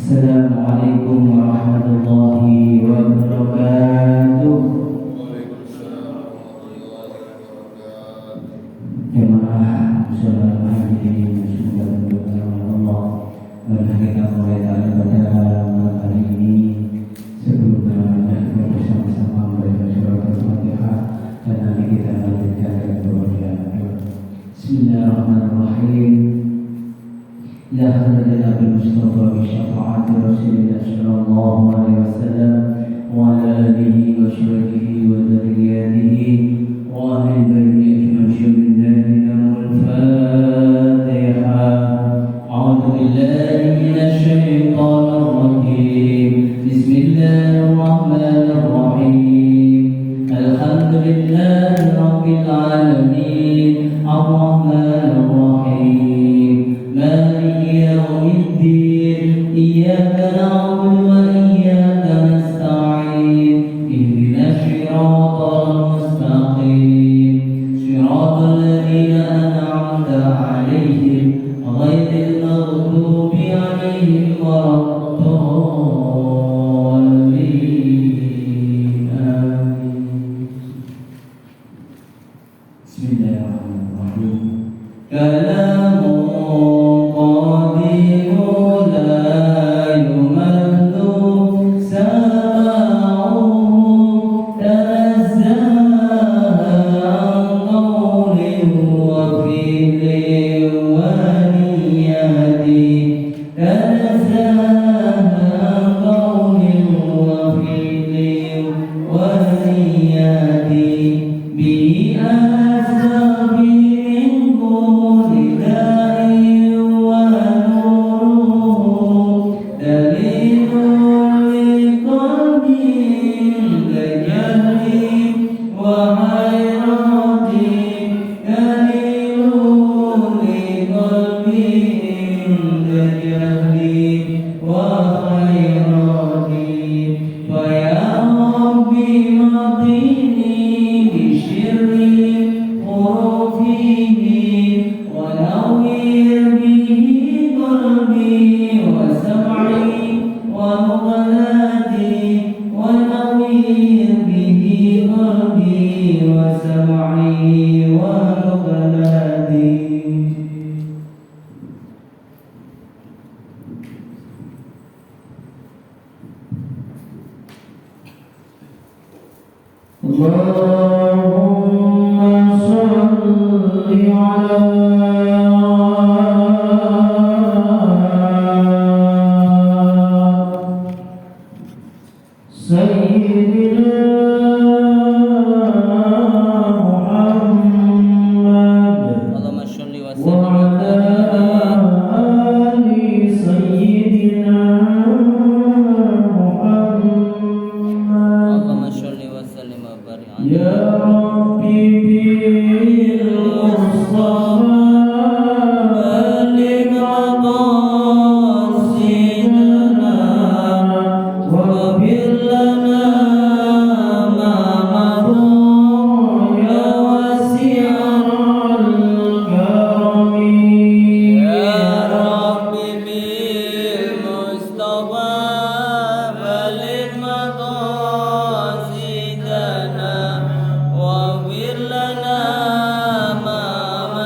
Assalamualaikum warahmatullahi wabarakatuh. Jemaah salat hadirin sudah berdoa Allah bagi kita mulai pada malam hari ini. Sebelumnya kita bersama-sama membaca surat Al-Fatihah dan nanti kita lanjutkan doa. Bismillahirrahmanirrahim. La hadrana bil Mustafa bi syafa'ati Rasulillah sallallahu alaihi wasallam wa ala alihi wa sahbihi wa dzurriyyatihi wa ahli baitihi ajma'in wal Fatihah. A'udzu billahi minasy syaithanir rajim. Bismillahirrahmanirrahim. Alhamdulillahi rabbil alamin. Ar-Rahmanir Rahim. Maliki yaumiddin. Iyyaka na'budu wa iyyaka nasta'in. Ihdinas siratal mustaqim. Siratal ladzina an'amta 'alaihim ghairil maghdubi 'alaihim waladdallin. Amin. Bismillahirrahmanirrahim. Kalamu qadimu la yumallu sama'u tanazzaha an qawlin wa fi'lin wa niyati. Tanazzaha an qawlin wa fi'lin wa niyati. Bi Allahumma salli ala Sayyidina Muhammad Allahumma salli wa ala ali Sayyidina Ya Rabbi bil Mustafa baligh maqasidana wa bil lana ma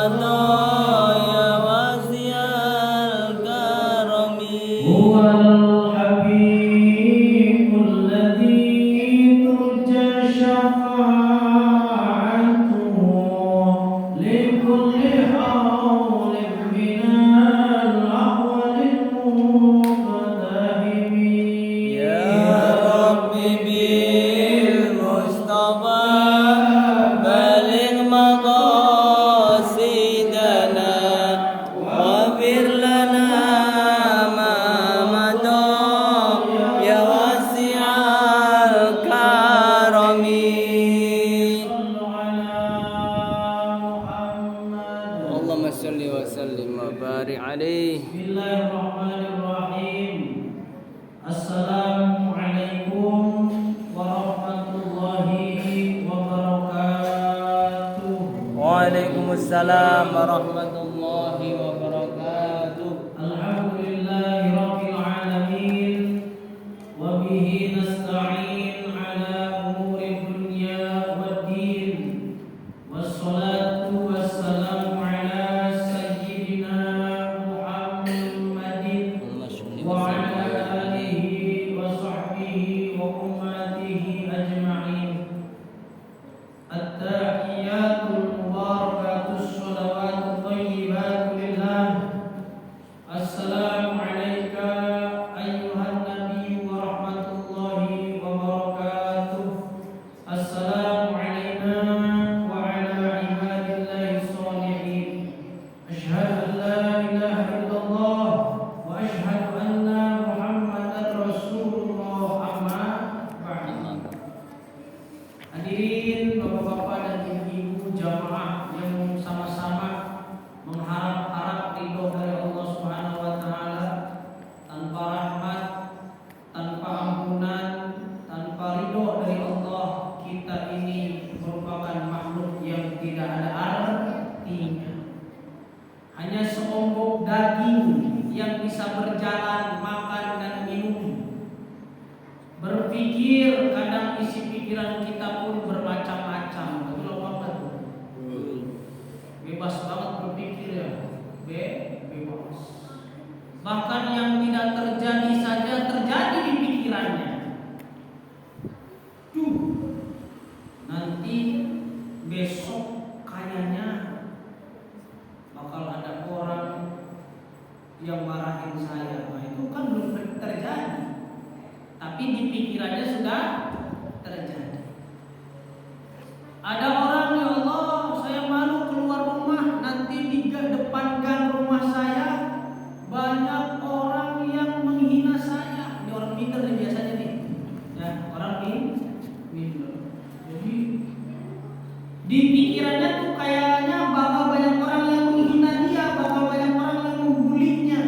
maru ya wasi'al karami. Ya Rabbi bil Mustafa baligh maqasidana Bismillahirrahmanirrahim. Assalamualaikum warahmatullahi wabarakatuh. Waalaikumsalam warahmatullahi wabarakatuh. Alhamdulillahirabbil alamin. أشهد أن لا إله إلا الله وأشهد أن محمدا رسول الله أما بعد. Hadirin bapak-bapak dan ibu-ibu jamaah yang sama-sama mengharap-harap ridho dari Allah Subhanahu wa taala, tanpa rahmat, tanpa ampunan, tanpa ridho dari Allah, kita ini merupakan makhluk yang tidak ada artinya. Hanya seonggok daging yang bisa berjalan, makan dan minum. Berpikir, kadang isi pikiran kita pun bermacam-macam. Betul apa enggak? Bebas banget berpikir ya. Bebas. Bahkan yang tidak terjadi saja terjadi di pikirannya. Nanti besok kayaknya bakal ada orang yang marahin saya. Nah, itu kan belum terjadi, tapi di pikirannya sudah terjadi. Ada orang, ya Allah, saya malu keluar rumah, nanti di depan gang rumah saya banyak orang yang menghina saya. Ini orang minder nih biasanya nih, ya orang minder. Jadi di pikirannya tuh kayaknya bakal banyak orang yang menghina dia, bakal banyak orang yang membulinya.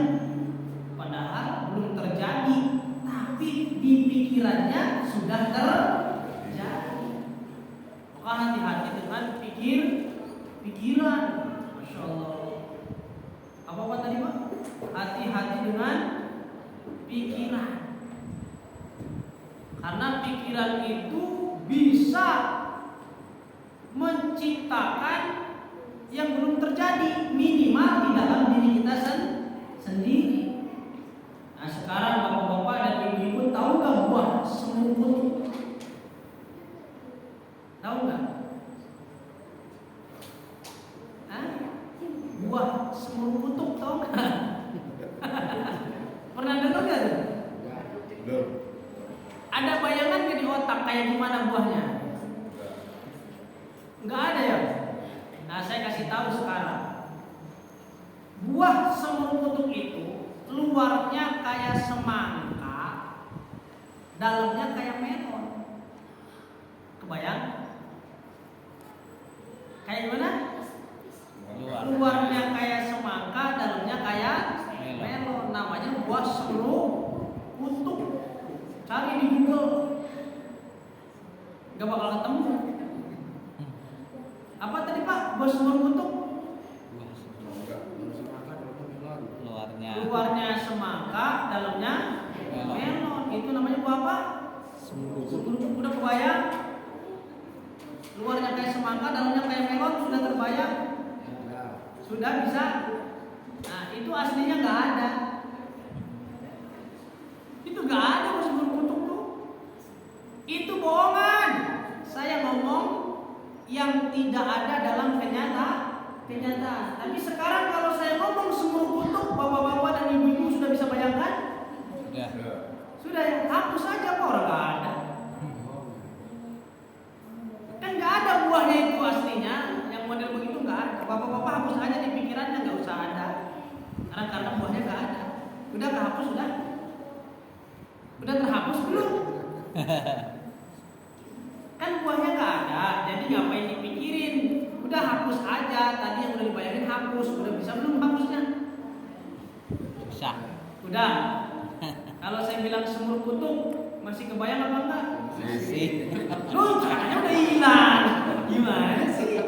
Padahal belum terjadi, tapi di pikirannya sudah terjadi. Maka hati-hati dengan pikiran. Masya Allah. Apa tadi Pak? Hati-hati dengan pikiran. Karena pikiran itu bisa menciptakan yang belum terjadi, minimal di dalam diri kita sendiri. Nah sekarang bapak-bapak dan ibu-ibu tahu nggak buah semur kutub? Tahu nggak? Buah semur kutub tahu nggak? Pernah dengar nggak tuh? Ada bayangan nggak di otak kayak gimana buahnya? Nggak ada ya? Nah saya kasih tahu sekarang. Buah semur kutub itu luarnya kayak semangka, dalamnya kayak melon. Kebayang? Kayak gimana? Luarnya kayak semangka, dalamnya kayak melon. Namanya buah semur kutub. Cari di Google, nggak bakal ketemu. Apa tadi Pak? Buah semur kutub? Luarnya semangka, dalamnya melon. Itu namanya buah apa? Semur kutub. Udah kebayang? Luarnya kayak semangka, dalamnya kayak melon. Sudah terbayang? Sudah bisa? Nah itu aslinya nggak ada. Itu nggak ada buah semur kutub tuh. Itu bohongan. Saya ngomong yang tidak ada dalam kenyataan. Tapi sekarang kalau saya ngomong semur kutub, bapak-bapak dan ibu-ibu sudah bisa bayangkan? Sudah ya, hapus saja kok, orang nggak ada. Kan nggak ada buahnya itu aslinya, yang model begitu nggak ada. Bapak-bapak hapus aja di pikirannya, nggak usah ada. Karena buahnya nggak ada. Udah kehapus sudah? Udah terhapus belum? Kan buahnya nggak ada, jadi ngapain dipikirin? Udah hapus aja. Tadi yang udah dibayangin hapus. Udah bisa belum hapusnya? Bisa. Udah. Kalau saya bilang semur kutub, masih kebayang apa enggak? Masih. Loh, caranya udah hilang. Gimana sih?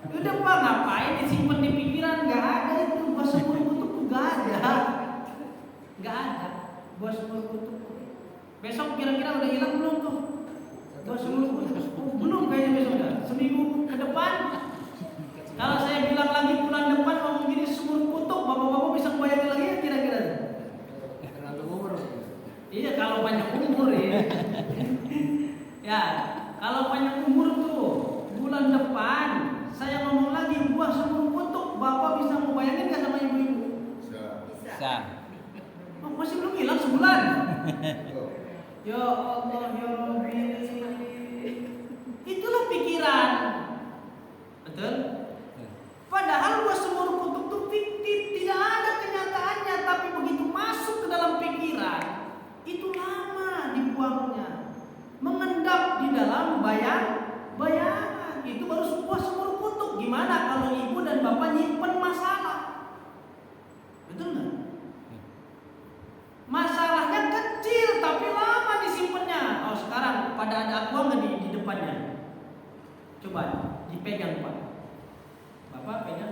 Udah Pak, ngapain disimpan di pikiran? Nggak ada itu. Buah semur kutub tuh nggak ada. Nggak ada. Buah semur kutub. Besok kira-kira udah hilang belum tuh? Buah semur kutub. Belum kayaknya besok udah. Seminggu ke depan. Kalau saya bilang lagi bulan depan ngomong gini semur kutub, bapak-bapak bisa bayangin lagi ya kira-kira? Iya kalau banyak umur ya. Ya kalau banyak umur tuh bulan depan saya ngomong lagi buah semur kutub, bapak bisa membayangin nggak sama ibu-ibu? Bisa. Oh, masih belum hilang sebulan. Ya Allah ya Rabbi. Itulah pikiran. Betul? Padahal Coba dipegang Pak. Bapak pegang.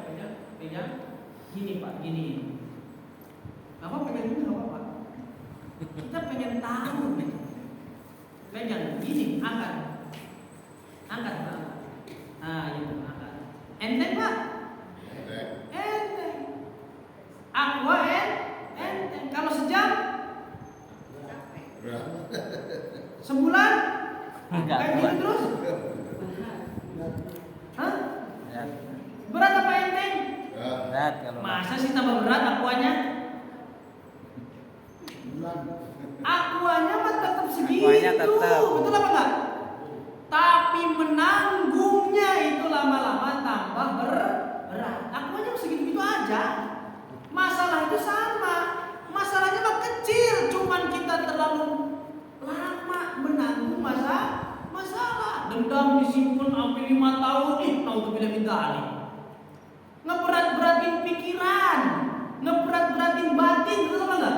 Gini Pak, gini. Bapak pegang gini nggak apa-apa. Kita pengen tahu gitu. Pegang gini, angkat. Nah, itu angkat. Enteng Pak? Enteng. Aqua enteng. Kalau sejam? Sebulan? Kayak gitu terus? Hah? Berat apa enteng? Berat kalau Masa sih tambah berat aquanya? Aquanya mah tetap segitu. Aquanya tetap. Betul apa enggak? Tapi menanggungnya itu lama-lama tambah berat. Aquanya segitu-gitu aja. Masalah itu sama. Masalahnya mah kecil, cuman kita terlalu lama menanggung masalah. Dendam disimpan sampai 5 tahun naudzubillah min dzalik. Ngeberat-beratin pikiran, ngeberat-beratin batin, betul apa enggak?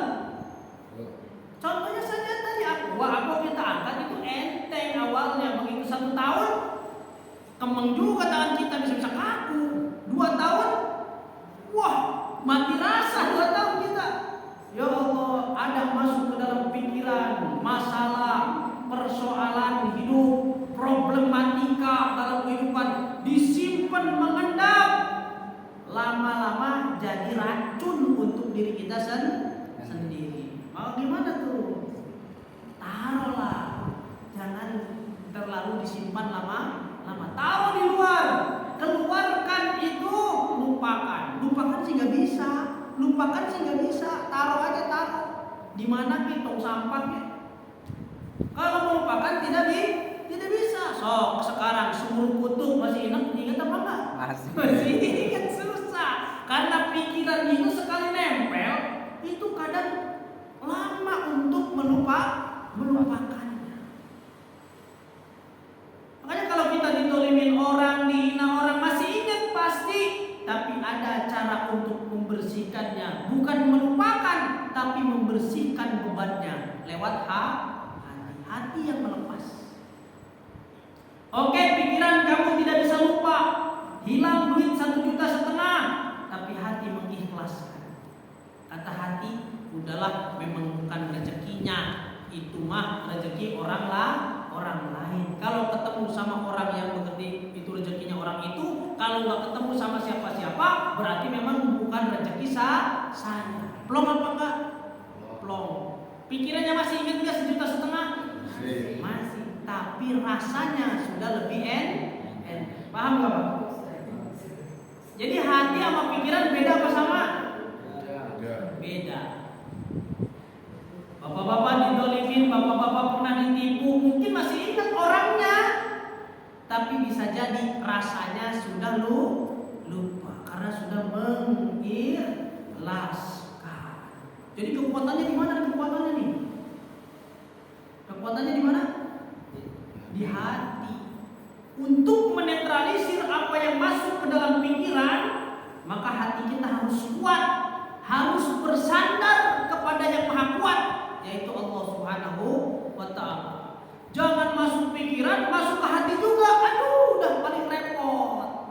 Contohnya saja tadi aku kita angkat itu enteng awalnya, begitu 1 tahun kemeng juga tangan kita bisa kaku. 2 tahun, wah mati rasa 2 tahun kita. Ya Allah, ada masuk ke dalam pikiran, masalah, persoalan hidup, problematika dalam kehidupan disimpan mengendap, lama-lama jadi racun untuk diri kita sendiri. Mau gimana tuh? Taruhlah, jangan terlalu disimpan lama. Taruh di luar, keluarkan itu, lupakan sih nggak bisa, taruh aja. Di mana tong sampahnya? Kalau melupakan tidak bisa. Sok sekarang sumur kutub masih ingat apa enggak? Masih ingat, susah. Karena pikiran itu sekali nempel itu kadang lama untuk melupakannya. Makanya kalau kita ditolimin orang, dihina orang masih ingat pasti, tapi ada cara untuk membersihkannya, bukan melupakan, tapi membersihkan bebannya lewat hati yang melepas. Oke, pikiran kamu tidak bisa lupa, hilang duit 1,5 juta, tapi hati mengikhlaskan. Kata hati, udahlah, memang bukan rezekinya, itu mah rezeki orang lain. Kalau ketemu sama orang yang mengerti itu rezekinya orang itu, kalau nggak ketemu sama siapa-siapa, berarti memang bukan rezeki saya. Plong apa enggak? Plong. Pikirannya masih ingat nggak 1,5 juta? Masih. Tapi rasanya sudah lebih paham nggak Pak? Jadi hati sama pikiran beda apa sama? Beda. Bapak-bapak didolimin, bapak-bapak pernah ditipu, mungkin masih ingat orangnya, tapi bisa jadi rasanya sudah lupa karena sudah mengikhlaskan. Jadi kekuatannya di mana? Kekuatannya di mana? Di hati. Untuk menetralisir apa yang masuk ke dalam pikiran, maka hati kita harus kuat, harus bersandar kepada yang Maha Kuat, yaitu Allah Subhanahu wa Ta'ala. Jangan masuk pikiran, masuk ke hati juga. Aduh, udah paling repot.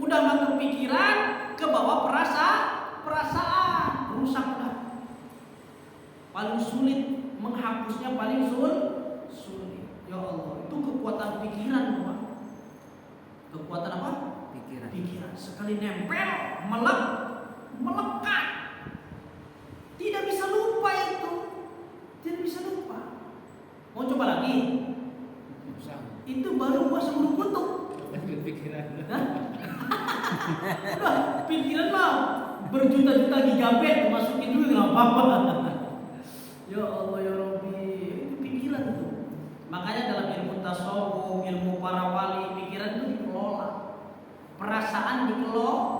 Udah masuk pikiran, ke bawah perasaan, rusak udah. Paling sulit menghapusnya, paling sulit. Ya Allah, itu kekuatan pikiran, Pak. Kekuatan apa? Pikiran. Sekali nempel, melekat. Tidak bisa lupa itu. Mau coba lagi? Itu baru gua sebelum kutub. pikiran. Udah, pikiran mah berjuta-juta gigabit masukin dulu nggak apa-apa. Ya Allah ya Rabbi, itu pikiran itu. Makanya dalam ilmu tasawuf, ilmu para wali, pikiran itu dikelola, perasaan dikelola.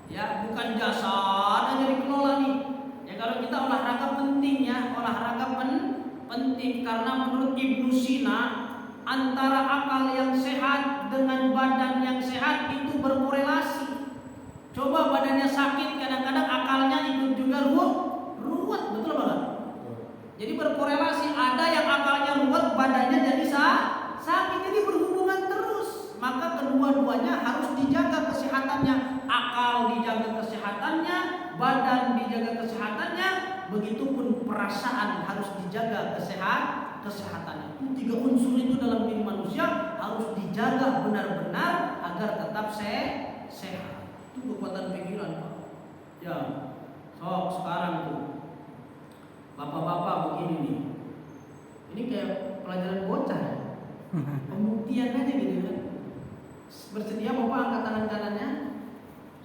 Ya, bukan jasad aja dikelola nih. Ya kalau kita olahraga penting ya, penting karena menurut Ibnu Sina antara akal yang sehat dengan badan yang sehat itu berkorelasi. Coba badannya sakit, kadang-kadang akalnya ikut juga ruwet, betul apa? Jadi berkorelasi, ada yang akalnya ruwet, badannya jadi sakit, jadi berhubungan. kesehatannya, akal dijaga kesehatannya, badan dijaga kesehatannya, begitupun perasaan harus dijaga kesehatannya. Itu 3 unsur itu dalam diri manusia harus dijaga benar-benar agar tetap sehat. Itu kekuatan pikiran, Pak. Ya, sekarang tuh bapak-bapak begini nih. Ini kayak pelajaran bocah ya. Pembuktian aja gitu kan. Bersedia Bapak angkat tangan kanannya?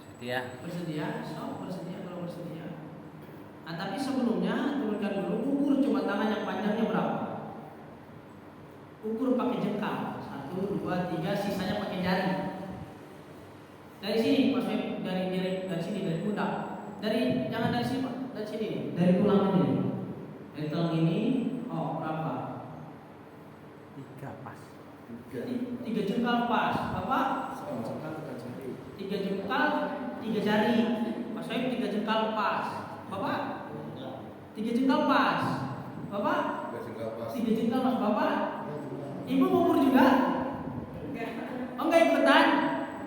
Setia. Bersedia, bersedia kalau bersedia. Nah, tapi sebelumnya turunkan dulu, ukur coba tangan yang panjangnya berapa. Ukur pakai jengkal. 1, 2, 3, sisanya pakai jari. Dari sini, Pak Soeb, dari sini, dari pundak. Jangan dari sini, Pak, dari sini, dari tulang ini. Dari tulang ini, berapa? 3 pas. 3 jengkal pas, Bapak? 3 jengkal, 3 jari. Pak Soeb 3 jengkal pas. Bapak? 3 jengkal pas. Bapak? 3 jengkal pas. Bapak? Ibu ukur juga? Oh, enggak ikutan?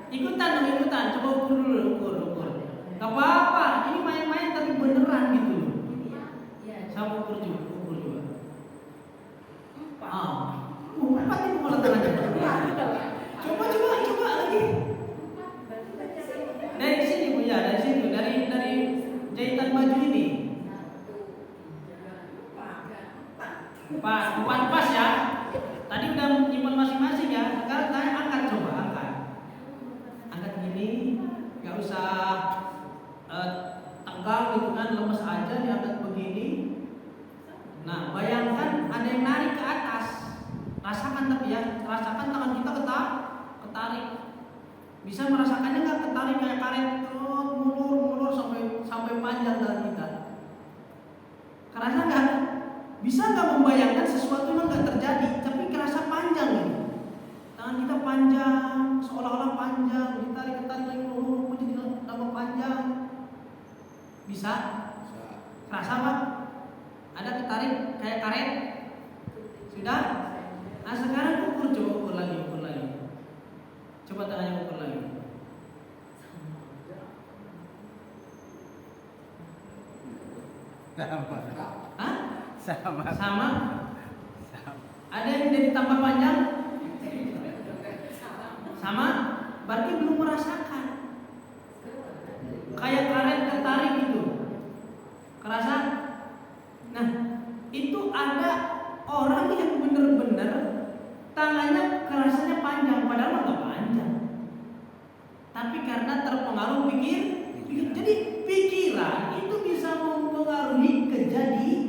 Ikutan. Coba ukur dulu, ukur. Gak apa-apa, ini main-main tapi beneran gitu loh. Saya ukur juga. 4 itu malah tangannya. Coba lagi. Dari sini Bu ya, dari situ, dari jahitan baju ini. Pas ya. Tadi udah nyimpan masing-masing ya. Sekarang saya angkat coba, angkat gini, nggak usah tegang gitu kan, lemes aja diangkat begini. Nah, bayangkan ada yang narik ke atas. Rasakan tapi ya, rasakan tangan kita ketarik. Bisa merasakannya nggak ketarik kayak karet terus mulur sampai panjang tangan kita. Kerasa nggak? Bisa nggak membayangkan sesuatu yang nggak terjadi, tapi kerasa panjang gitu. Tangan kita panjang, seolah-olah panjang, ditarik lagi mulur jadi tambah panjang. Bisa? Kerasa Pak? Ada ketarik kayak karet? Sudah? Nah sekarang ukur lagi. Coba tangannya ukur lagi. Sama. Ada yang jadi tambah panjang? Sama? Berarti belum merasakan. Kayak karet ketarik gitu. Kerasa? Nah, itu ada orang yang benar-benar tangannya kerasanya panjang, padahal nggak panjang. Tapi karena terpengaruh jadi pikiran itu bisa mempengaruhi kejadian.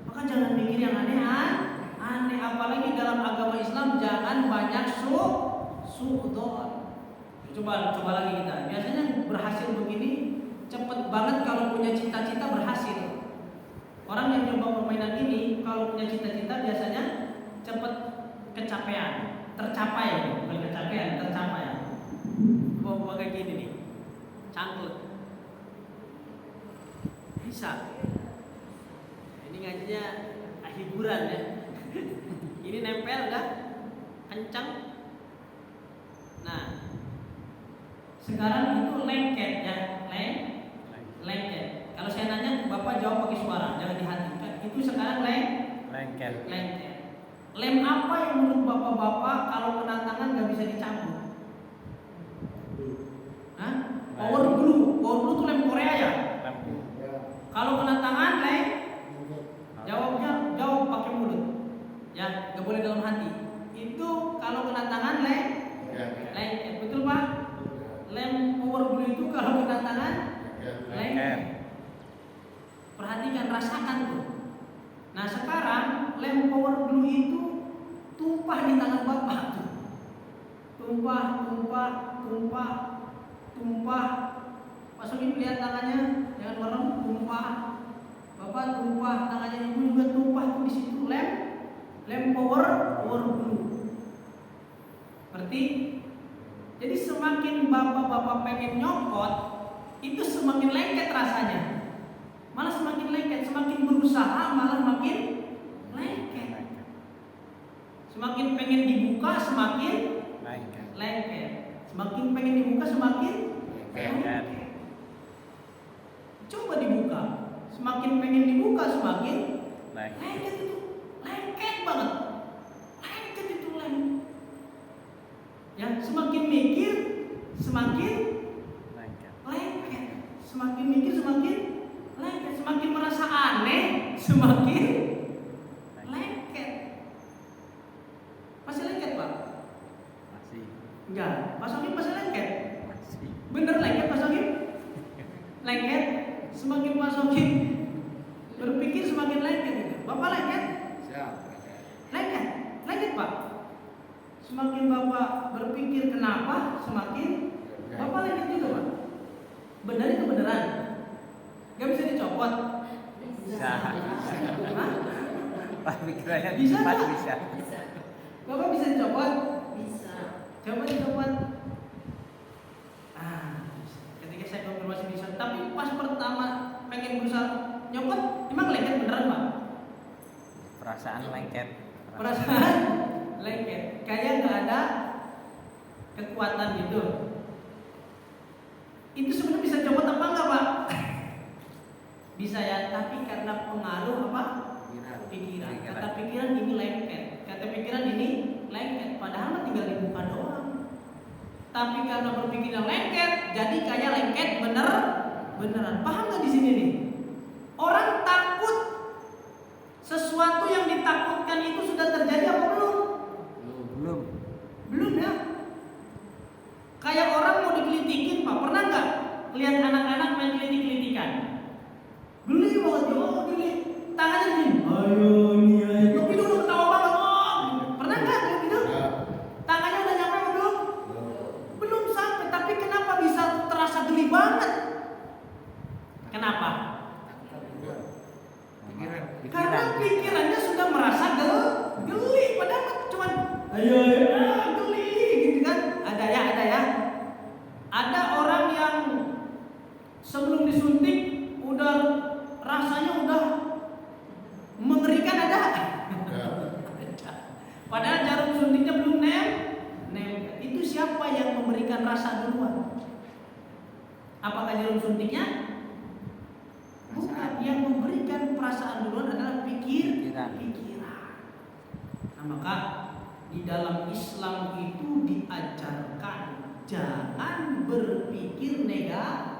Maka jangan mikir yang aneh, apalagi dalam agama Islam jangan banyak suudzon. Coba lagi kita. Biasanya berhasil begini cepet banget kalau punya cita-cita berhasil. Orang yang coba permainan ini kalau punya cita-cita biasanya cepet tercapai. Bawa kayak gini nih, cangkut, bisa. Ini ngajinya hiburan ya. Ini nempel udah kencang. Nah, sekarang itu lengket ya, lengket. Kalau saya nanya, Bapak jawab pakai suara, jangan di hati. Itu sekarang lengket. Lem apa yang menurut Bapak-bapak kalau kena tangan nggak bisa dicabut? Power glue tuh lem Korea ya? Kalau kena tangan jawab pakai mulut. Ya, nggak boleh dalam hati. Itu kalau kena tangan lengket, betul Pak? Lem power glue itu kalau kena tangan lengket. Perhatikan, rasakan tuh. Nah sekarang lem power glue itu tumpah di tangan Bapak tuh. Tumpah. Masukin lihat tangannya, jangan merem, tumpah. Bapak tumpah, tangannya ibu juga tumpah tuh di situ lem power glue. Berarti jadi semakin bapak-bapak pengen nyopot, itu semakin lengket rasanya. Malah semakin lengket, semakin berusaha malah makin lengket. Semakin pengen dibuka semakin lengket. Semakin pengen dibuka semakin Lengket. coba dibuka. Semakin pengen dibuka semakin Lengket. lengket itu. Lengket banget. Lengket itu lengket. Ya, semakin mikir semakin Lengket. lengket. Semakin mikir semakin lengket. Semakin merasa aneh semakin lengket. Masih lengket, Pak? Masih. Enggak, Pak Sokim masih lengket. Masih. Bener lengket Pak Sokim? Lengket. Semakin Pak Sokim berpikir semakin lengket. Bapak lengket? Siap. Lengket. Lengket, Pak. Semakin Bapak berpikir kenapa, semakin Bapak lengket juga, Pak. Benar itu beneran? Gak bisa dicopot? Bisa. Hah? Pak pikirannya Bisa cepat nggak? bisa. Bapak bisa dicopot? Bisa. Coba dicopot. Ketika saya konfirmasi bisa, tapi pas pertama pengen berusaha nyopot, emang lengket beneran, Pak? Perasaan lengket. Perasaan lengket, kayak nggak ada kekuatan gitu. Itu sebenarnya bisa copot apa enggak, Pak? Bisa ya, tapi karena pengaruh apa? Pikiran. Kata pikiran ini lengket. Kata pikiran ini lengket. Padahal mah tinggal dibuka doang. Tapi karena berpikirnya lengket, jadi kayak lengket beneran. Paham nggak di sini nih? Orang takut sesuatu yang ditakutkan itu sudah terjadi apa belum? Belum. Belum ya. Kayak orang mau dikelitikin, Pak. Pernah nggak lihat anak-anak main kelitik-kelitikan? Geli banget, oh geli. Tangannya gini. Ayo ini ayo. Tapi dulu ketawa banget. Oh, pernah nggak kayak gitu? Tangannya udah nyampe apa belum? Belum sampai. Tapi kenapa bisa terasa geli banget? Kenapa? Karena pikirannya sudah merasa geli. Padahal cuma ayo geli gitu kan? Ada ya. Ada orang yang sebelum disuntik udah rasanya udah mengerikan ada. Padahal jarum suntiknya belum nempel. Itu siapa yang memberikan rasa duluan? Apakah jarum suntiknya? Bukan. Yang memberikan perasaan duluan adalah pikiran. Nah, maka di dalam Islam itu diajarkan jangan berpikir negatif.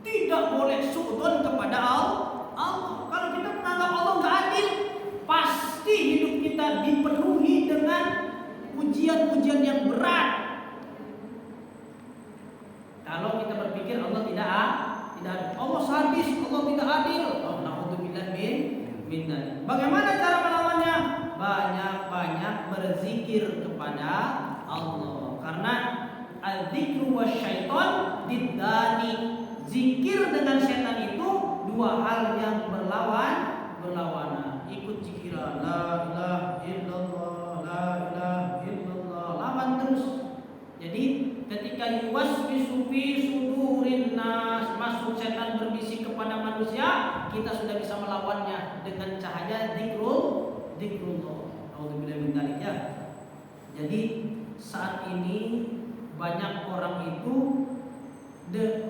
Tidak boleh suudzon kepada Allah. Kalau kita menganggap Allah nggak adil, pasti hidup kita dipenuhi dengan ujian-ujian yang berat. Kalau kita berpikir Allah tidak adil, Allah sadis, Allah tidak adil, naudzubillah min dzalik. Bagaimana cara melawannya? Banyak-banyak berzikir kepada Allah. Karena al-dzikru wasyaiton diddani. Zikir dengan setan itu dua hal yang berlawanan. Ikut zikiran la ilaha illallah, la ilaha illallah, lawan terus. Jadi ketika yuwaswisu fi sudurin nas, masuk setan berbisik kepada manusia, kita sudah bisa melawannya dengan cahaya zikrullah. Alhamdulillah min dzalik ya. Jadi saat ini banyak orang itu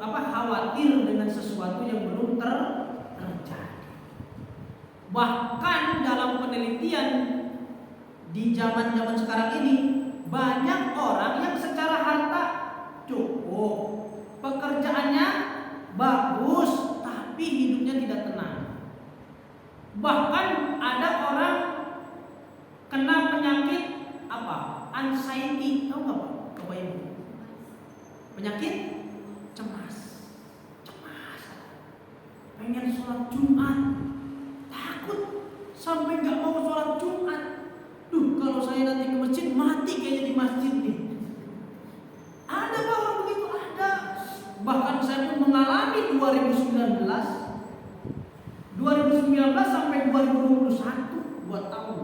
khawatir dengan sesuatu yang belum terjadi. Bahkan dalam penelitian di zaman-zaman sekarang ini banyak orang yang secara harta cukup, pekerjaannya bagus, tapi hidupnya tidak tenang. Bahkan ada orang kena penyakit anxiety, tahu nggak Pak? Coba ibu. Penyakit cemas. Pengen sholat Jumat, takut sampai nggak mau sholat Jumat. Kalau saya nanti ke masjid mati kayaknya di masjid nih. Ada Pak orang begitu, ada. Bahkan saya pun mengalami 2019 sampai 2021, 2 tahun.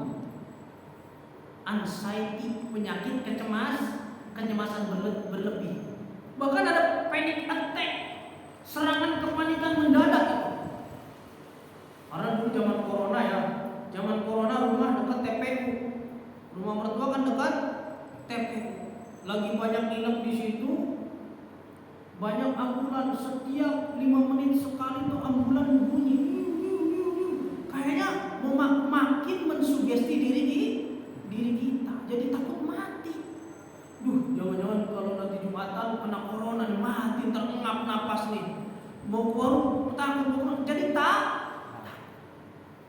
Anxiety, penyakit kecemasan berlebih. Bahkan ada panic attack, serangan kepanikan mendadak. Karena dulu zaman corona rumah dekat TPU. Rumah mertua kan dekat TPU. lagi banyak nginep di situ, banyak ambulan, setiap 5 menit sekali tuh ambulan bunyi. Kayaknya makin mensugesti diri kita, jadi takut mati. Duh, jangan-jangan kalau nanti Jumatan kena corona nih, mati, terengap napas nih. Mau keluar takut, jadi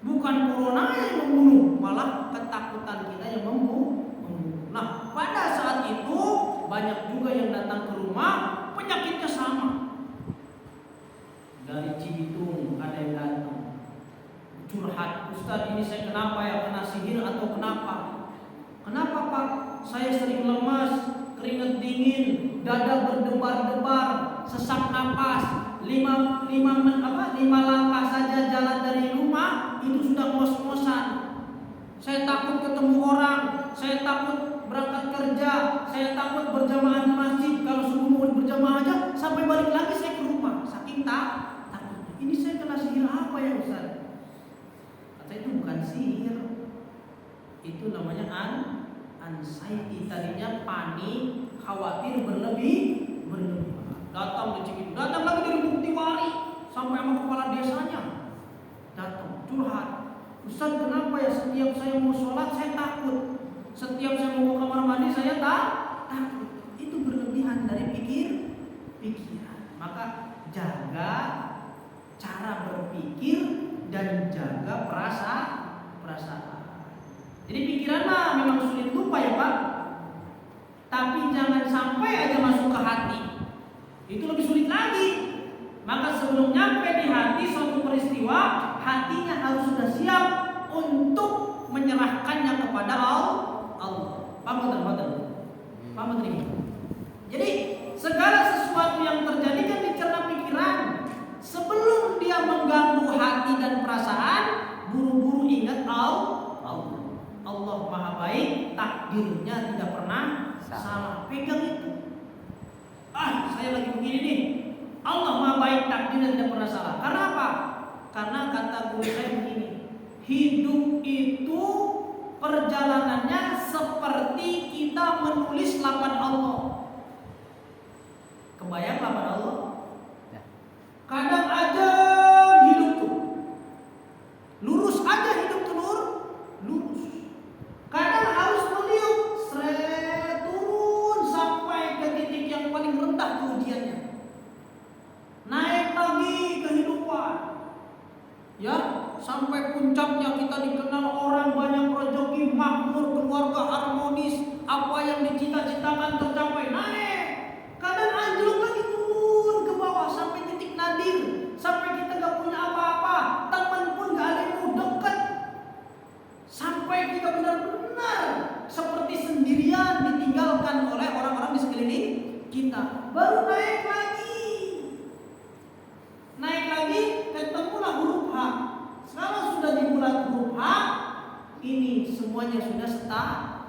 bukan corona yang membunuh, malah ketakutan kita yang membunuh. Nah, pada saat itu banyak juga yang datang ke rumah, penyakitnya sama. Dari Cibitung ada yang datang curhat, Ustaz ini saya kenapa ya, kena sihir atau kenapa? Kenapa Pak? Saya sering lemas, keringat dingin, dada berdebar-debar, sesak napas. 5 langkah saja jalan dari rumah itu sudah ngos-ngosan. Saya takut ketemu orang, saya takut berangkat kerja, saya takut berjamaah di masjid. Kalau subuh mau berjamaah aja, sampai balik lagi saya ke rumah, saking takut. Ini saya kena sihir apa ya Ustaz? Kata itu bukan sihir, itu namanya anxiety, tadinya panik, khawatir berlebih. Datang ke Cibitung, datang lagi dari Buktiwari, sampai sama kepala desanya, datang curhat. Ustaz kenapa ya setiap saya mau sholat saya takut, setiap saya mau ke kamar mandi saya takut. Itu berlebihan dari pikiran. Maka jaga cara berpikir dan jaga perasaan. Jadi pikiran mah memang sulit lupa ya Pak, tapi jangan sampai aja masuk ke hati, itu lebih sulit lagi. Maka sebelum nyampe di hati suatu peristiwa, hatinya harus sudah siap untuk menyerahkannya kepada Allah. Paham betul? Jadi segala sesuatu yang terjadi kan dicerna pikiran. Sebelum dia mengganggu hati dan perasaan, buru-buru ingat Allah. Allah Maha Baik, takdirnya tidak pernah salah. Pegang itu. Saya lagi begini nih, Allah Maha Baik, takdirnya tidak pernah salah. Karena apa? Karena kata guru saya begini, hidup itu perjalanannya seperti kita menulis lapan Allah. Kebayang lapan Allah? Kadang aja hidup tuh lurus aja, hidup tuh lurus. Kadang harus meliuk, turun sampai ke titik yang paling rendah ujiannya. Naik lagi kehidupan, ya sampai puncaknya kita dikenal orang, banyak rezeki, makmur, keluarga harmonis, apa yang dicita-citakan tercapai. Naik, kadang anjlok lagi, turun ke bawah sampai titik nadir, sampai kita gak punya apa-apa, teman pun gak ada yang mau deket, sampai kita benar-benar seperti sendirian, ditinggalkan oleh orang-orang di sekeliling kita. Baru naik lagi, ketemulah huruf H. Kalau sudah di bulan huruf H, ini semuanya sudah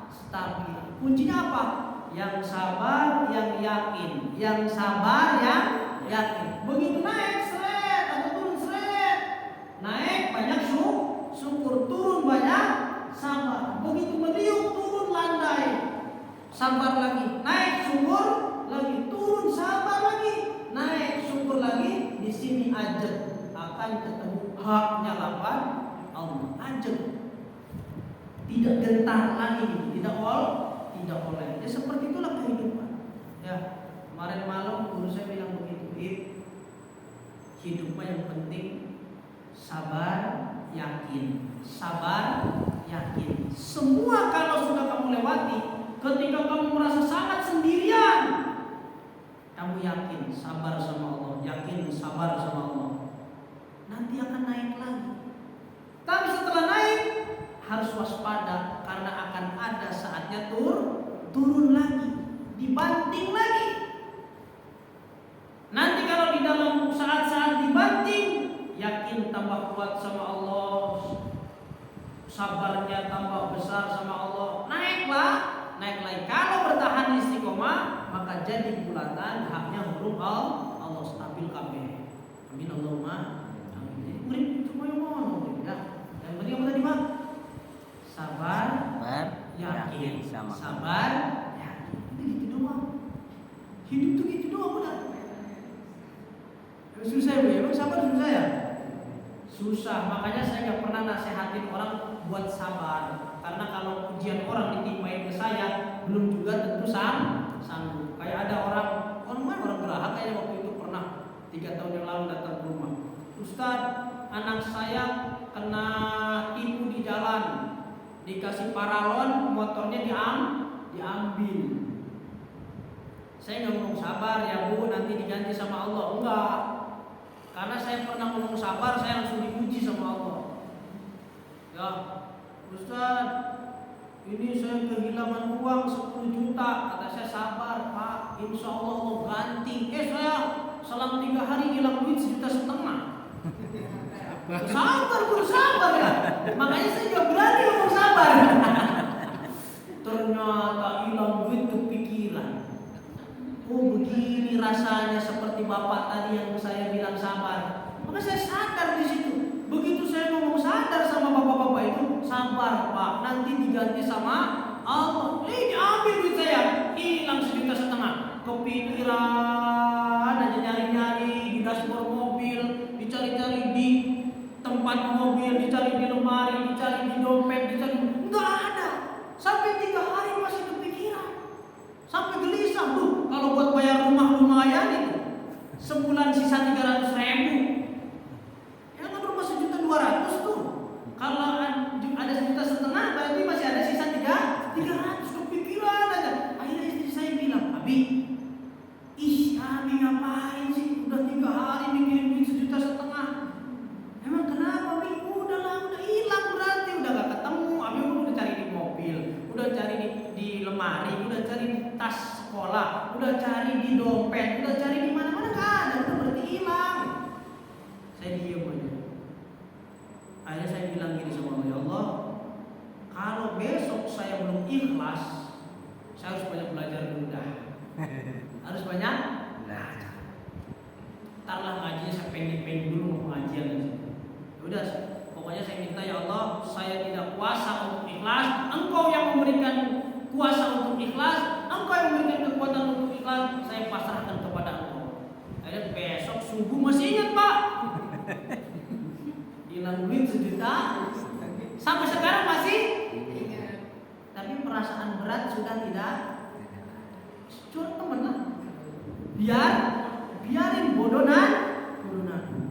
stabil. Kuncinya apa? Yang sabar, yang yakin. Yang sabar, yang yakin. Begitu naik seret atau turun seret, naik banyak syukur, turun banyak sabar. Begitu meliuk, turun landai, sabar lagi. Naik syukur lagi, turun sabar lagi, naik syukur lagi. Di sini aja akan ketemu haknya lapan Allah. Aja tidak gentar lagi, tidak oleh. Ya seperti itulah kehidupan. Ya, kemarin malam guru saya bilang begitu, hidupnya yang penting sabar, yakin. Semua kalau sudah kamu lewati, ketika kamu merasa sangat sendirian, kamu yakin sabar sama Allah, yakin sabar sama Allah, nanti akan naik lagi. Tapi setelah naik harus waspada, karena akan ada saatnya turun lagi, dibanting lagi. Nanti kalau di dalam saat-saat dibanting, yakin tambah kuat sama Allah, sabarnya tambah besar sama Allah, naik lagi. Kalau bertahan istiqomah, maka jadi bulatan haknya huruf Allah, stabil kabeh. Amin Allahumma amin. Murid cuma yang mau ya. Yang penting apa tadi Pak? Sabar, yakin, sabar, yakin. Itu Hidup tuh gitu doang udah. Susah ya, emang sabar susah ya? Susah, makanya saya nggak pernah nasehatin orang buat sabar. Karena kalau ujian orang ditimpain ke saya, belum juga tentu sanggup. Kayak ada orang Geraha kayak waktu itu pernah 3 tahun yang lalu datang ke rumah. Ustaz, anak saya kena tipu di jalan, dikasih paralon, motornya diambil. Saya nggak ngomong sabar ya Bu, nanti diganti sama Allah. Enggak, karena saya pernah ngomong sabar, saya langsung dipuji sama Allah. Ya Ustaz, ini saya kehilangan uang 10 juta. Kata saya, sabar Pak, insya Allah Allah ganti. Saya selang 3 hari hilang duit 1,5 juta. Bersabar ya. Makanya saya gak berani ngomong sabar. Ternyata hilang duit kepikiran. Oh begini rasanya seperti bapak tadi yang saya bilang sabar. Maka saya sadar di situ. Begitu saya ngomong sadar sama bapak-bapak itu, sabar Pak, nanti diganti sama Allah. Diambil duit saya, hilang 1,5 juta. Kepikiran aja nyari-nyari di dashboard mobil, dicari-cari di tempat mobil, dicari di lemari, dicari di dompet, dicari, nggak ada. Sampai 3 hari masih kepikiran. Sampai gelisah, kalau buat bayar rumah lumayan itu. Sebulan sisa 300.000. Ya kan rumah 1,2 juta tuh. Kalau ada 1,5 juta berarti masih ada sisa 300. Kepikiran aja. Akhirnya istri saya bilang, Abi ngapain sih? Udah 3 hari mikirin duit 1,5 juta. Emang kenapa Abi? Udah hilang berarti. Udah gak ketemu. Abi udah cari di mobil, udah cari di lemari, udah cari di tas sekolah, udah cari di dompet, udah cari di mana-mana, gak ada. Udah berarti hilang. Saya diem aja. Akhirnya saya bilang gini sama Allah, ya Allah, kalau besok saya belum ikhlas, saya harus banyak belajar dulu dah. Harus banyak belajar. Tarlah ngajinya saya pendek-pendek dulu mau pengajian aja. Udah, pokoknya saya minta ya Allah, saya tidak kuasa untuk ikhlas, Engkau yang memberikan kuasa untuk ikhlas, Engkau yang memberikan kekuatan untuk ikhlas, saya pasrahkan kepada Engkau. Akhirnya besok subuh masih ingat Pak, hilang duit 1 juta, sampai sekarang masih ingat. Tapi perasaan berat sudah tidak. Curhat temen lah, biarin bodonan.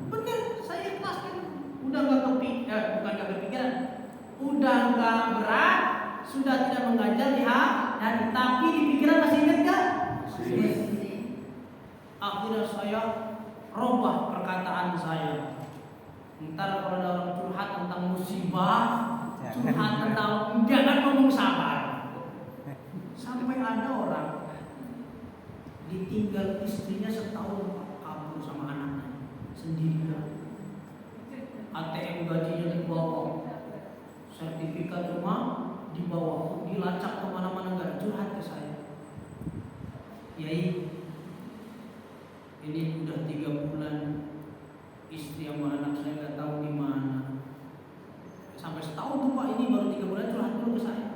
Bener, saya ikhlaskan. Udah bukan gak kepikiran, udah gak berat, sudah tidak mengganjal di hati, tapi di pikiran masih ingat gak? Akhirnya saya robah perkataan saya. Ntar kalau ada orang curhat tentang musibah, curhat tentang jangan ngomong sabar. Sampai ada orang ditinggal istrinya setahun kabur sama anaknya sendirian. ATM gajinya dibawa, sertifikat rumah dibawa, dilacak kemana-mana, nggak curhat ke saya. Yai, ini udah 3 bulan istri sama anak saya nggak tahu di mana. Sampai setahun tuh Pak, ini baru 3 bulan curhat dulu ke saya.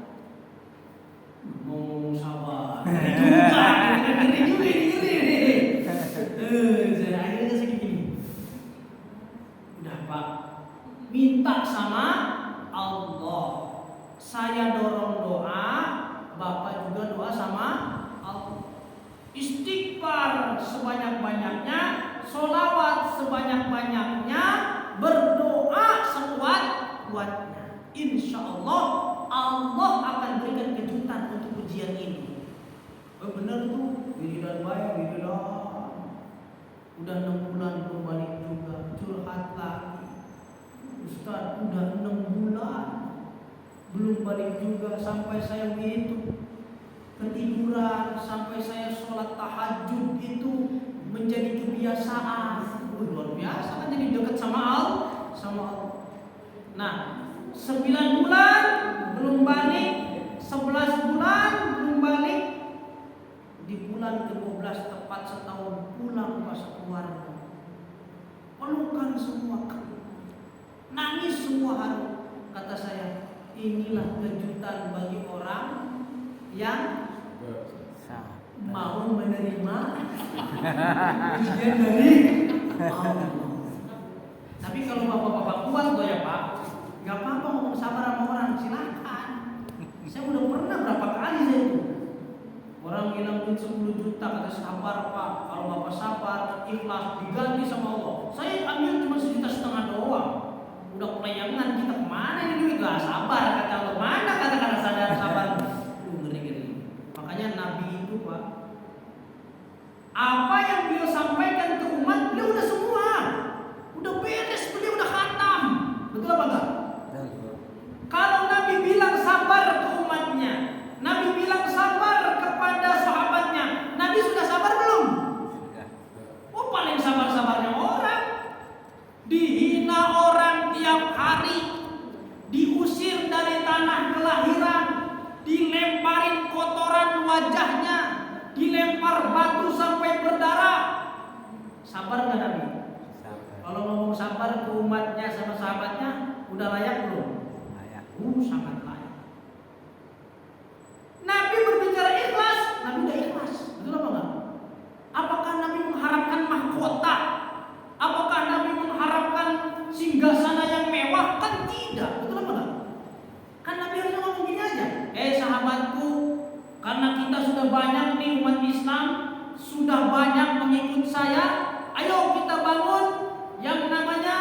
Ngomong sabar. Ngeri juga. Akhirnya saya gini. Udah Pak, minta sama Allah. Saya dorong doa, Bapak juga doa sama Allah. Istighfar sebanyak-banyaknya, sholawat sebanyak-banyaknya, berdoa sekuat-kuatnya. Insya Allah akan berikan kejutan untuk ujian ini. Benar tuh, wiridan baik, wiridan. Udah 6 bulan belum balik juga, curhat lagi. Ustaz, udah 6 bulan belum balik juga, sampai saya itu ketiduran, sampai saya sholat tahajud itu menjadi kebiasaan. Luar biasa kan, jadi dekat sama Allah. Nah, 9 bulan belum balik, 11 bulan belum balik. Di bulan ke-12 tepat setahun pulang pas keluarga. Pelukan semua, nangis semua hari. Kata saya, inilah kejutan bagi orang yang mau menerima ujian dari Allah. Tapi kalau bapak-bapak kuat loh ya Pak, nggak apa-apa ngomong sabar sama orang, silakan. Saya udah pernah berapa kali saya itu. Orang bilang duit 10 juta, kata sabar Pak. Kalau Bapak sabar, ikhlas, diganti sama Allah. Saya ambil cuma 1,5 juta doang. Udah kelayangan, kita kemana ini duit? Gak sabar, kata Allah. Mana kata-kata sadar sabar? Ngeri-ngeri. Makanya Nabi itu Pak, apa yang beliau sampaikan ke umat, beliau udah semua. Udah beres, beliau udah khatam. Betul apa enggak? Kalau Nabi bilang sabar ke umatnya, Nabi bilang sabar kepada sahabatnya, Nabi sudah sabar belum? Oh, paling sabar-sabarnya orang. Dihina orang tiap hari, diusir dari tanah kelahiran, dilemparin kotoran wajahnya, dilempar batu sampai berdarah. Sabar nggak Nabi? Kalau ngomong sabar ke umatnya sama sahabatnya, udah layak belum? Sangat layak. Nabi berbicara ikhlas, Nabi udah ikhlas. Betul apa enggak? Apakah Nabi mengharapkan mahkota? Apakah Nabi mengharapkan singgasana yang mewah? Kan tidak. Betul apa enggak? Kan Nabi harus ngomong gini aja. Sahabatku, karena kita sudah banyak nih umat Islam, sudah banyak mengikut saya, ayo kita bangun yang namanya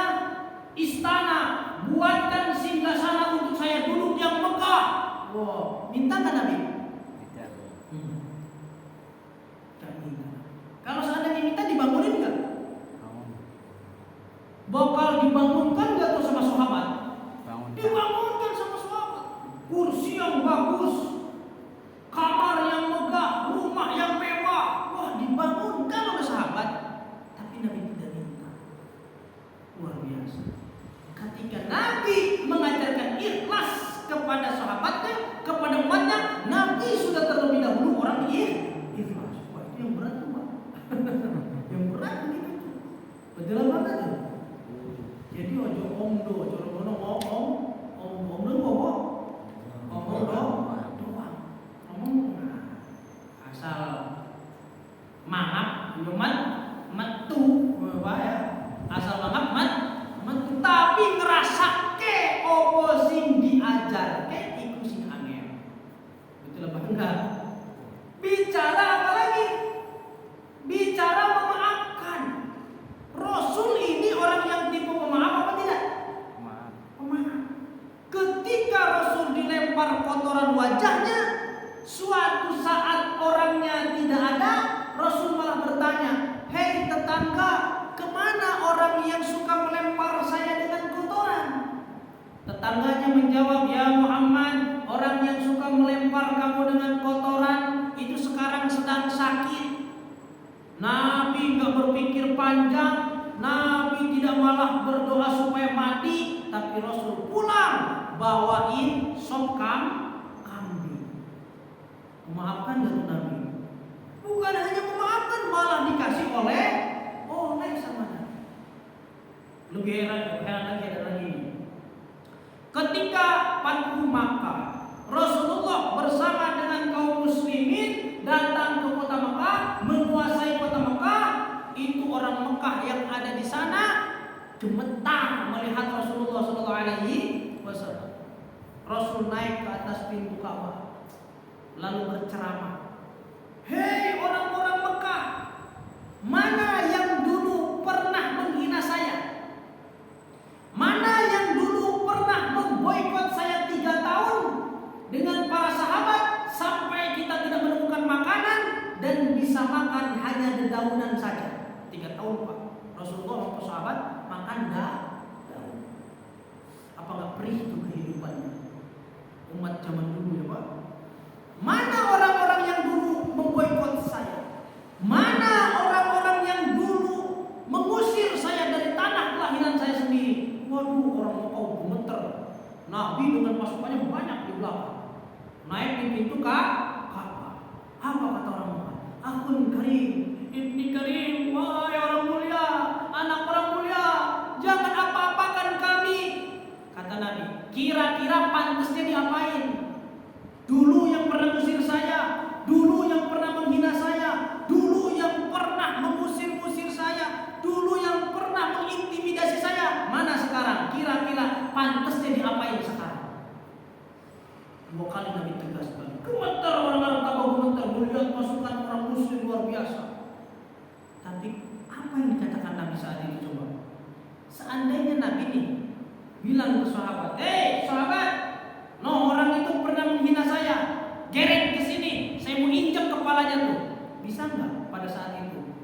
istana, buatkan singgasana untuk saya duduk yang megah. Wow, minta nggak Nabi? Tidak. Jangan minta. Kalau seandainya minta dibangunin nggak? Bakal dibangunkan nggak tuh sama sahabat? Dibangunkan sama sahabat. Kursi yang bagus, kamar yang megah, rumah yang mewah. Wah, dibangunkan oleh sahabat. Tapi Nabi tidak minta. Luar biasa. Ketika Nabi mengajarkan ikhlas kepada sahabatnya, kepada umatnya, Nabi sudah terlebih dahulu orang ikhlas. Wah, itu yang berat tuh Pak. Yang berat begitu. Betul apa tuh? Jadi ojo omdo, ojo rono ngomong, omdo ngomong, ngomong doang. Ngomong asal mangap, nyumat, metu, apa ya? Asal mangap, metu, tapi ngerasa ke opo sing diajar ke iku sing angel. Betul apa enggak? Bicara apa lagi? Bicara memaafkan. Rasul ini orang yang tipe pemaaf apa tidak? Pemaaf. Ketika Rasul dilempar kotoran wajahnya, suatu saat orangnya tidak ada, Rasul malah bertanya, "Hei tetangga, kemana orang yang suka melempar saya dengan kotoran?" Tetangganya menjawab, "Ya Muhammad, orang yang suka melempar kamu dengan kotoran itu sekarang sedang sakit." Nabi nggak berpikir panjang, Nabi tidak malah berdoa supaya mati, tapi Rasul pulang bawain sop kambing. Memaafkan dari Nabi. Bukan hanya memaafkan, malah dikasih oleh sama Nabi. Lebih heran lagi ada lagi. Ketika Fathu Makkah, Rasulullah bersama dengan kaum muslimin datang ke kota Mekah, menguasai kota Mekah. Itu orang Mekah yang ada di sana gemetar melihat Rasulullah SAW. Rasul naik ke atas pintu Ka'bah, lalu berceramah, "Hei orang-orang Mekah, mana yang dulu pernah menghina saya? Mana yang dulu pernah memboikot saya 3 tahun dengan para sahabat sampai kita tidak menemukan makanan dan bisa makan hanya dedaunan saja? 3 tahun Pak, Rasulullah waktu sahabat makan daun. Apa nggak perih itu kehidupannya umat zaman dulu ya Pak? Mana orang-orang yang dulu memboikot saya? Mana orang-orang yang dulu mengusir saya dari tanah kelahiran saya sendiri? Waduh, orang Mekah gemeter. Nabi dengan pasukannya banyak di belakang, naik di pintu Ka'bah. Apa kata orang Mekah? "Akun karim, ibni karim, wahai orang mulia, anak orang mulia, jangan apa-apakan kami." Kata Nabi, "Kira-kira pantasnya diapain? Dulu yang pernah usir saya, dulu yang pernah menghina saya, Nabi saat itu coba? Seandainya Nabi nih bilang ke sahabat, sahabat, no orang itu pernah menghina saya, geret ke sini, saya mau injak kepalanya tuh. Bisa nggak pada saat itu?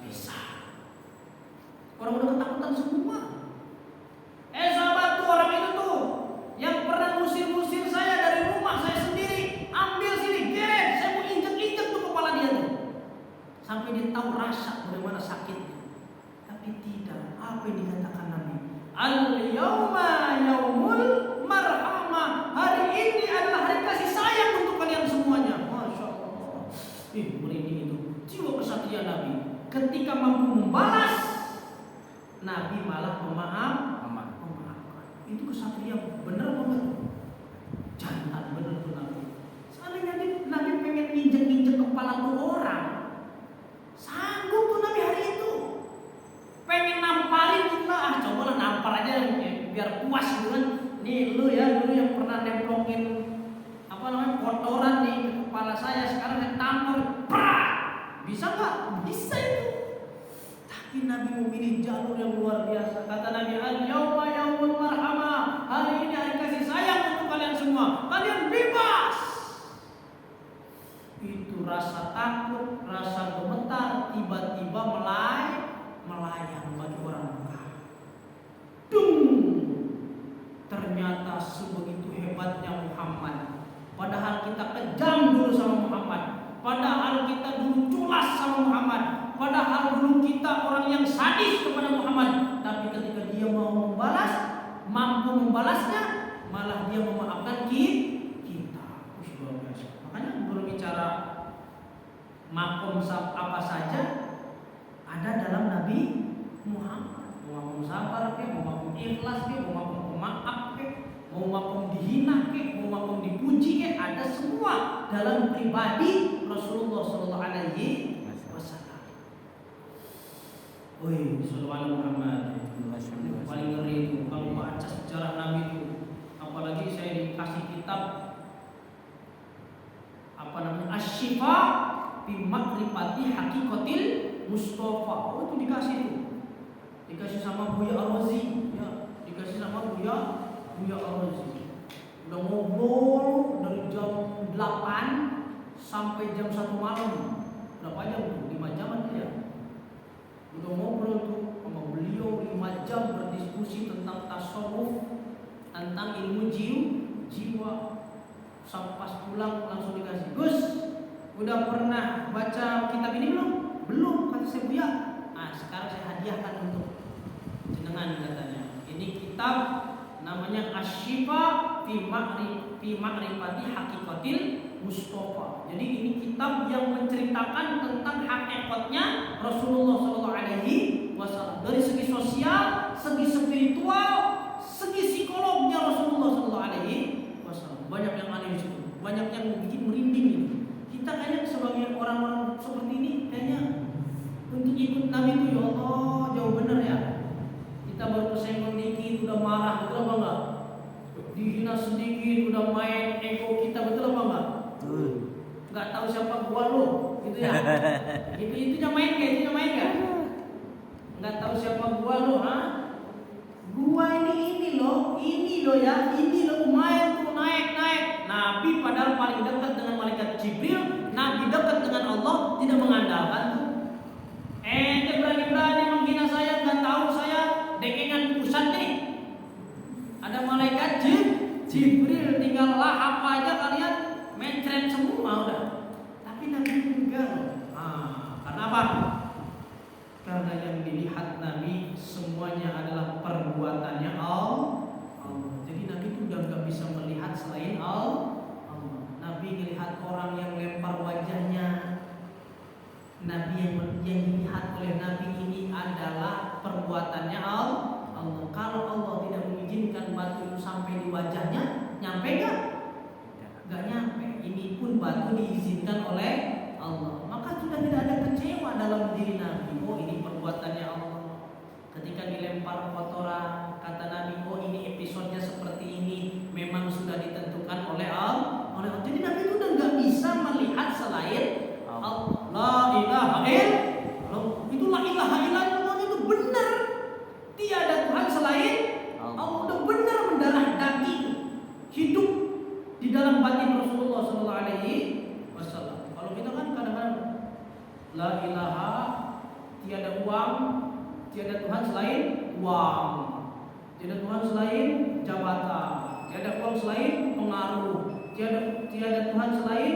Bisa. Orang udah ketakutan semua. Sahabat tuh orang itu tuh yang pernah ngusir-ngusir saya dari rumah saya sendiri, ambil sini, geret, saya mau injak-injak tuh kepala dia tuh. Sampai dia tahu rasa bagaimana sakitnya. Tapi tidak, apa yang dikatakan Nabi? Al-yawma yaumul marhamah. Hari ini adalah hari kasih sayang untuk kalian semuanya. Masya Allah. Merinding itu. Jiwa kesatria Nabi. Ketika mampu membalas, Nabi malah memaafkan. Itu kesatria bener banget. Jantan bener tuh Nabi. Seandainya Nabi pengen injek-injek kepala tuh orang, sanggup tuh Nabi hari itu. Pengen nampalin kita, cobalah nampar aja biar puas gitu kan. Nih lu ya dulu yang pernah nemplongin kotoran nih ke kepala saya, sekarang saya tampar, bisa nggak? Bisa itu. Tapi Nabi memilih jalur yang luar biasa. Kata Nabi, al-yawma yaumul marhamah. Hari ini hari kasih sayang untuk kalian semua. Kalian bebas. Itu rasa takut, rasa gemetar tiba-tiba melayang bagi orang Mekah. Ternyata sebegitu hebatnya Muhammad. Padahal kita kejam dulu sama Muhammad. Padahal kita dulu culas sama Muhammad. Padahal dulu kita orang yang sadis kepada Muhammad. Tapi ketika dia mau membalas, mampu membalasnya, malah dia memaafkan kita. Luar biasa. Makanya berbicara makom apa saja ada dalam Nabi Muhammad. Mau makom sabar ke, mau makom ikhlas ke, mau makom pemaaf ke, mau makom dihina ke, mau makom dipuji ke, ada semua dalam pribadi Rasulullah Sallallahu Alaihi Wasallam. Sallallahu Muhammad. Paling ngeri itu kalau baca sejarah Nabi itu. Apalagi saya dikasih kitab Asy-Syifa fi Ma'rifati Haqiqatil Mustafa. Itu dikasih itu. Dikasih sama Buya Ar-Razi, ya, dikasih sama Buya Ar-Razi. Udah ngobrol dari jam 8 sampai jam 1 malam. Berapa jam tuh? 5 jam ya. Udah ngobrol tuh sama beliau 5 jam berdiskusi tentang tasawuf, tentang ilmu jiwa. Sampai pas pulang langsung dikasih, Gus, udah pernah baca kitab ini belum? Belum, kata saya Buya. Sekarang saya hadiahkan untuk jenengan katanya. Ini kitab namanya Asy-Syifa fi Ma'rifati Haqiqatil Mustafa. Jadi ini kitab yang menceritakan tentang hakikatnya Rasulullah Sallallahu Alaihi Wasallam dari segi sosial, segi spiritual, segi psikolognya Rasulullah Sallallahu Alaihi Wasallam. Banyak yang aneh di situ, banyak yang bikin merinding ini. Kita kayaknya sebagai orang-orang seperti ini kayaknya untuk ikut Nabi itu ya Allah jauh bener ya. Kita baru kesenggol dikit udah marah, betul apa enggak? Dihina sedikit udah main ego kita, betul apa enggak? Enggak tahu siapa gua lo, gitu ya. Itunya main enggak? Enggak tahu siapa gua lo, Gua ini loh ya, ini loh main tuh naik. Nabi padahal paling dekat dengan malaikat Jibril, Nabi dekat dengan Allah, tidak mengandalkan tuh. Dia berani-berani menghina saya, nggak tahu saya dekengan pusat nih. Ada malaikat Jibril, tinggal lahap aja kalian mencret semua udah. Tapi Nabi enggak. Karena apa? Karena yang dilihat Nabi semuanya adalah perbuatannya Allah. Jadi Nabi itu udah nggak bisa melihat selain Allah. Nabi melihat orang yang lempar wajahnya. Nabi yang dilihat oleh Nabi ini adalah perbuatannya Allah. Kalau Allah tidak mengizinkan batu itu sampai di wajahnya, nyampe nggak? Nggak nyampe. Ini pun batu diizinkan oleh Allah. Maka sudah tidak ada kecewa dalam diri Nabi. Ini perbuatannya Allah. Ketika dilempar kotoran, kata Nabi, ini episodenya seperti ini, memang sudah ditentukan oleh Allah. Jadi Nabi itu udah nggak bisa melihat selain Allah. La ilaha illallah. Itu la ilaha illallah itu La ilaha, tiada uang, tiada Tuhan selain uang, tiada Tuhan selain jabatan, tiada uang selain pengaruh, tiada Tuhan selain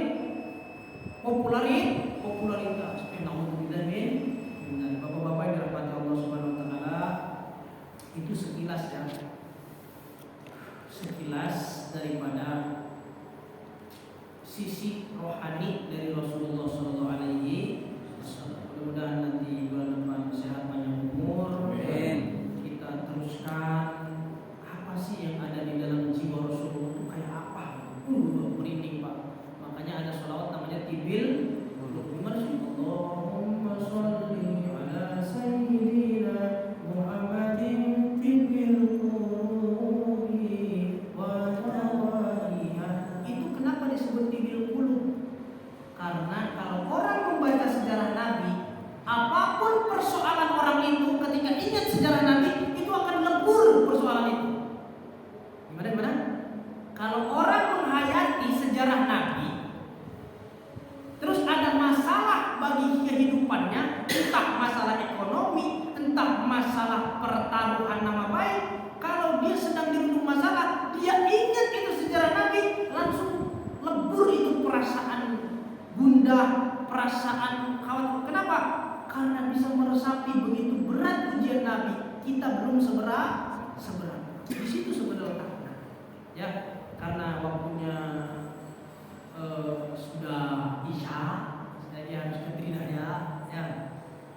popularitas. Nauzubillah min. Bapak-bapak yang dirahmati Allah Subhanahu wa taala, itu sekilas ya. Sekilas daripada sisi rohani dari Rasulullah sallallahu alaihi wasallam. Mudah-mudahan nanti bulan depan sehat panjang umur. Kita teruskan apa sih yang ada di dalam jiwa Rasulullah itu kayak apa? Merinding Pak. Makanya ada sholawat namanya tibil. Allahumma sholli ala sayyidina Muhammadin tibil qulubi wa tawaiha. Itu kenapa disebut tibil qulub? Karena kalau orang membaca sejarah Nabi, apapun persoalan orang itu ketika ingat sejarah Nabi, itu akan lebur persoalan itu. Gimana? Kalau orang menghayati sejarah Nabi, terus ada masalah bagi kehidupannya, entah masalah ekonomi, entah masalah pertaruhan nama baik, kalau dia sedang dirundung masalah, dia ingat itu sejarah Nabi, langsung lebur itu perasaan gundah, perasaan khawatir. Kenapa? Karena bisa meresapi begitu berat ujian Nabi. Kita belum seberat. Di situ sebenarnya. Ya, karena waktunya sudah isya, jadi harus ke Trinaya. Ya,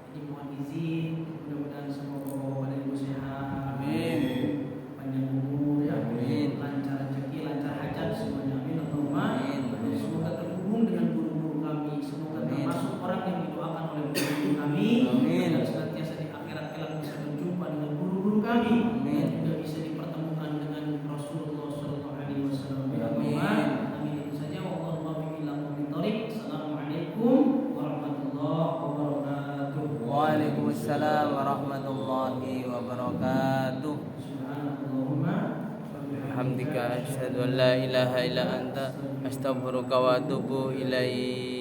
jadi mohon izin. Mudah-mudahan semua bapak-bapak dan ibu sehat. Amin. Panjang umur, ya. Amin. Lancar rezeki, lancar hajat semuanya. Amin. Allahumma. Amin. Semoga terhubung dengan guru-guru kami. Semoga termasuk orang yang didoakan oleh guru-guru kami. Amin. Dan senantiasa di akhirat kelak bisa berjumpa dengan guru-guru kami. Amin. Dan juga bisa dipertemukan dengan Rasulullah Sallallahu Alaihi Wasallam. Amin. Amin. Itu saja. Assalamualaikum warahmatullahi wabarakatuh. Waalaikumsalam warahmatullahi wabarakatuh. Subhanallahumma Hamdika asyhadu an la ilaha illa anta astaghfiruka wa atubu ilaik.